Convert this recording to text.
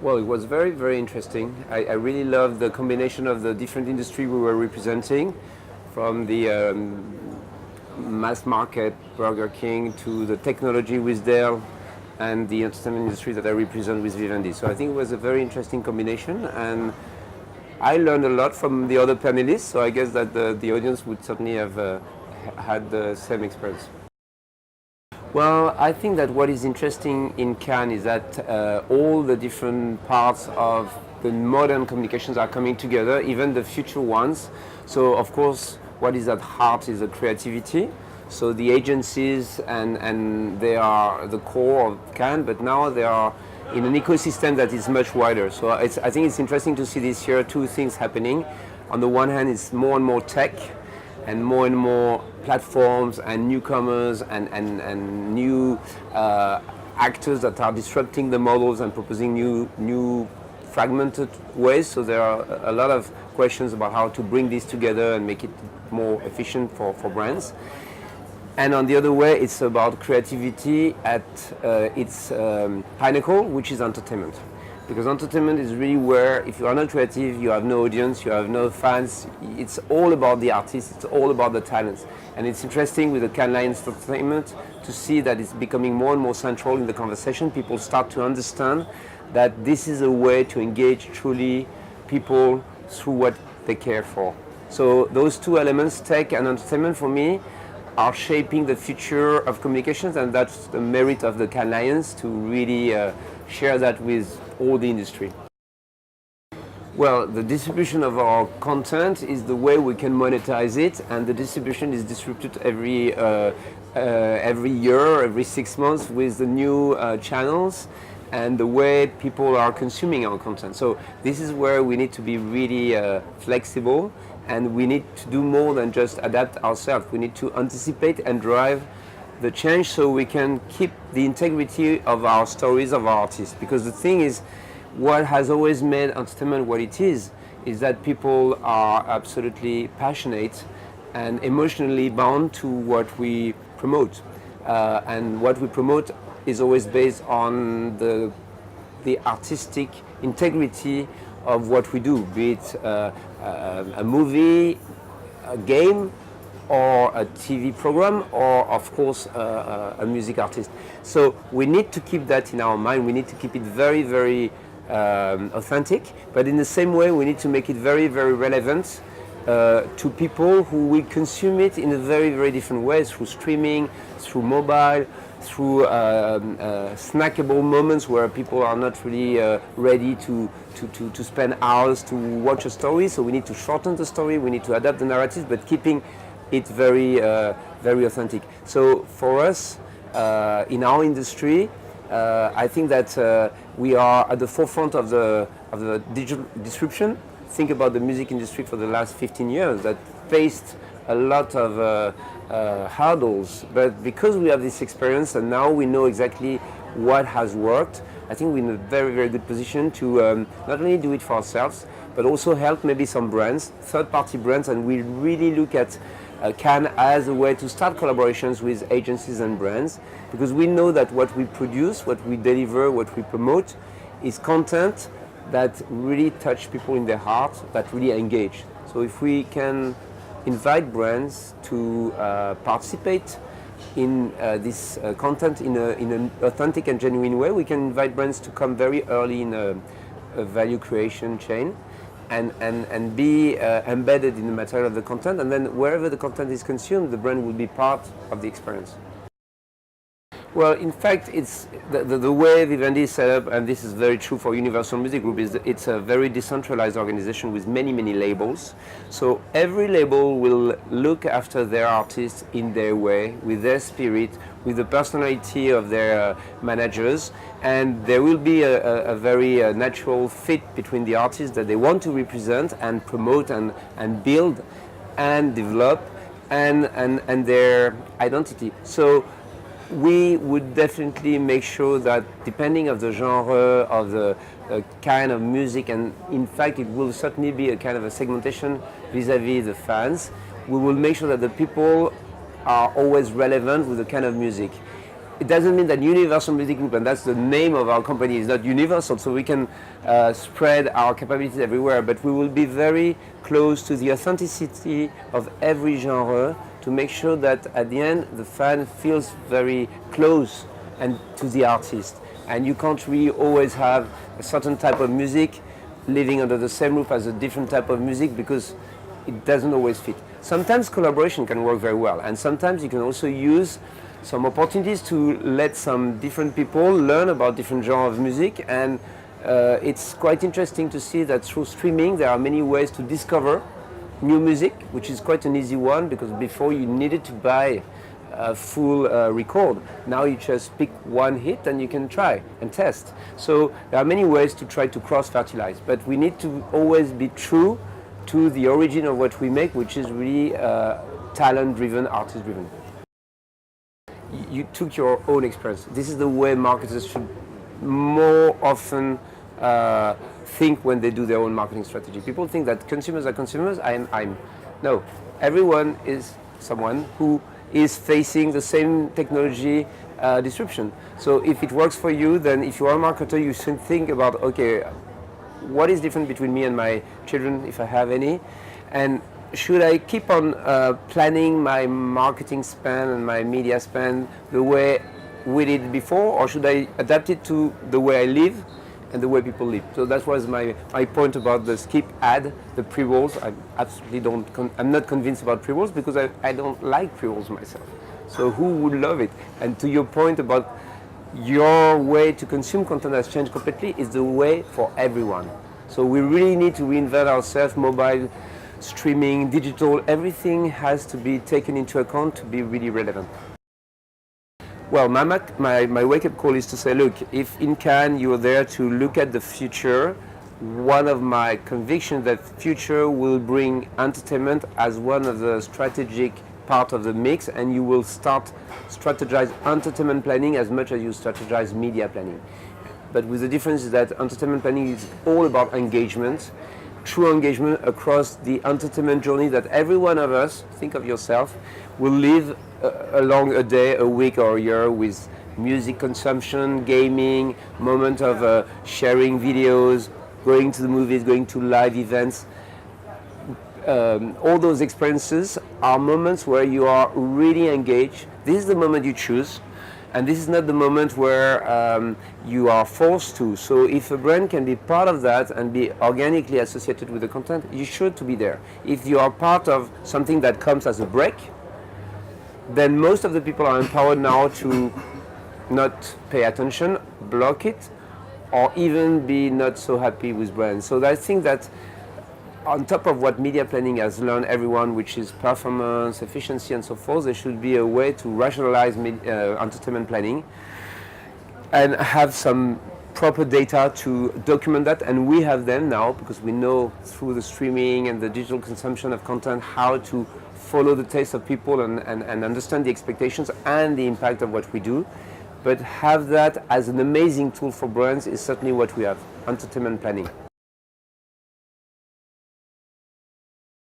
Well, it was very, very interesting. I really loved the combination of the different industry we were representing, from the mass market Burger King to the technology with Dell and the entertainment industry that I represent with Vivendi. So I think it was a very interesting combination, and I learned a lot from the other panelists, so I guess that the audience would certainly have had the same experience. Well, I think that what is interesting in Cannes is that all the different parts of the modern communications are coming together, even the future ones. So, of course, what is at heart is the creativity. So the agencies and they are the core of Cannes, but now they are in an ecosystem that is much wider. So I think it's interesting to see this year two things happening. On the one hand, it's more and more tech and more platforms and newcomers and new actors that are disrupting the models and proposing new fragmented ways. So there are a lot of questions about how to bring this together and make it more efficient for brands. And on the other way, it's about creativity at its pinnacle, which is entertainment. Because entertainment is really where, if you are not creative, you have no audience, you have no fans. It's all about the artists, it's all about the talents. And it's interesting with the Cannes Lions Entertainment to see that it's becoming more and more central in the conversation. People start to understand that this is a way to engage truly people through what they care for. So those two elements, tech and entertainment, for me, are shaping the future of communications, and that's the merit of the Cannes Lions to really share that with all the industry. Well, the distribution of our content is the way we can monetize it, and the distribution is distributed every year, every 6 months, with the new channels and the way people are consuming our content. So this is where we need to be really flexible, and we need to do more than just adapt ourselves. We need to anticipate and drive the change so we can keep the integrity of our stories, of our artists. Because the thing is, what has always made entertainment what it is that people are absolutely passionate and emotionally bound to what we promote. And what we promote is always based on the artistic integrity of what we do, be it a movie, a game, or a TV program, or of course a music artist. So we need to keep that in our mind. We need to keep it very, very authentic, but in the same way we need to make it very, very relevant to people who will consume it in a very, very different ways, through streaming, through mobile, through snackable moments where people are not really ready to spend hours to watch a story. So we need to shorten the story, we need to adapt the narrative, but keeping it very, very authentic. So for us, in our industry, I think that we are at the forefront of the digital disruption. Think about the music industry for the last 15 years that faced a lot of hurdles, but because we have this experience and now we know exactly what has worked, I think we're in a very, very good position to not only do it for ourselves, but also help maybe some brands, third-party brands, and we really look at Cannes as a way to start collaborations with agencies and brands, because we know that what we produce, what we deliver, what we promote is content that really touch people in their heart, that really engage. So if we can invite brands to participate in this content in an authentic and genuine way, we can invite brands to come very early in a value creation chain and be embedded in the material of the content, and then wherever the content is consumed, the brand will be part of the experience. Well, in fact, it's the way Vivendi is set up, and this is very true for Universal Music Group, is that it's a very decentralized organization with many, many labels. So every label will look after their artists in their way, with their spirit, with the personality of their managers, and there will be a very natural fit between the artists that they want to represent and promote and build and develop and their identity. So we would definitely make sure that depending of the genre, of the kind of music, and in fact it will certainly be a kind of a segmentation vis-a-vis the fans, we will make sure that the people are always relevant with the kind of music. it doesn't mean that Universal Music Group, and that's the name of our company, is not universal, so we can spread our capabilities everywhere, but we will be very close to the authenticity of every genre to make sure that at the end the fan feels very close and to the artist. And you can't really always have a certain type of music living under the same roof as a different type of music because it doesn't always fit. Sometimes collaboration can work very well, and sometimes you can also use some opportunities to let some different people learn about different genres of music, and it's quite interesting to see that through streaming there are many ways to discover new music, which is quite an easy one because before you needed to buy a full record. Now you just pick one hit and you can try and test. So there are many ways to try to cross-fertilize, but we need to always be true to the origin of what we make, which is really talent-driven, artist-driven. You took your own experience. This is the way marketers should more often think when they do their own marketing strategy. People think that consumers are consumers. No, everyone is someone who is facing the same technology disruption. So if it works for you, then if you are a marketer, you should think about, okay, what is different between me and my children, if I have any, and should I keep on planning my marketing spend and my media spend the way we did before, or should I adapt it to the way I live and the way people live? So that was my point about the skip ad, the pre-rolls. I'm not convinced about pre-rolls because I don't like pre-rolls myself. So who would love it? And to your point about your way to consume content has changed completely, is the way for everyone. So we really need to reinvent ourselves, mobile, streaming, digital, everything has to be taken into account to be really relevant. Well, my wake-up call is to say, look, if in Cannes you're there to look at the future, one of my convictions that future will bring entertainment as one of the strategic part of the mix, and you will start strategize entertainment planning as much as you strategize media planning. But with the difference is that entertainment planning is all about engagement, true engagement across the entertainment journey that every one of us, think of yourself, will live along a day, a week or a year with music consumption, gaming, moment of sharing videos, going to the movies, going to live events. All those experiences are moments where you are really engaged. This is the moment you choose, and this is not the moment where you are forced to. So if a brand can be part of that and be organically associated with the content, you should to be there. If you are part of something that comes as a break, then most of the people are empowered now to not pay attention, block it, or even be not so happy with brands. So I think that on top of what media planning has learned everyone, which is performance, efficiency, and so forth, there should be a way to rationalize entertainment planning and have some proper data to document that. And we have them now because we know through the streaming and the digital consumption of content how to follow the taste of people and understand the expectations and the impact of what we do. But have that as an amazing tool for brands is certainly what we have, entertainment planning.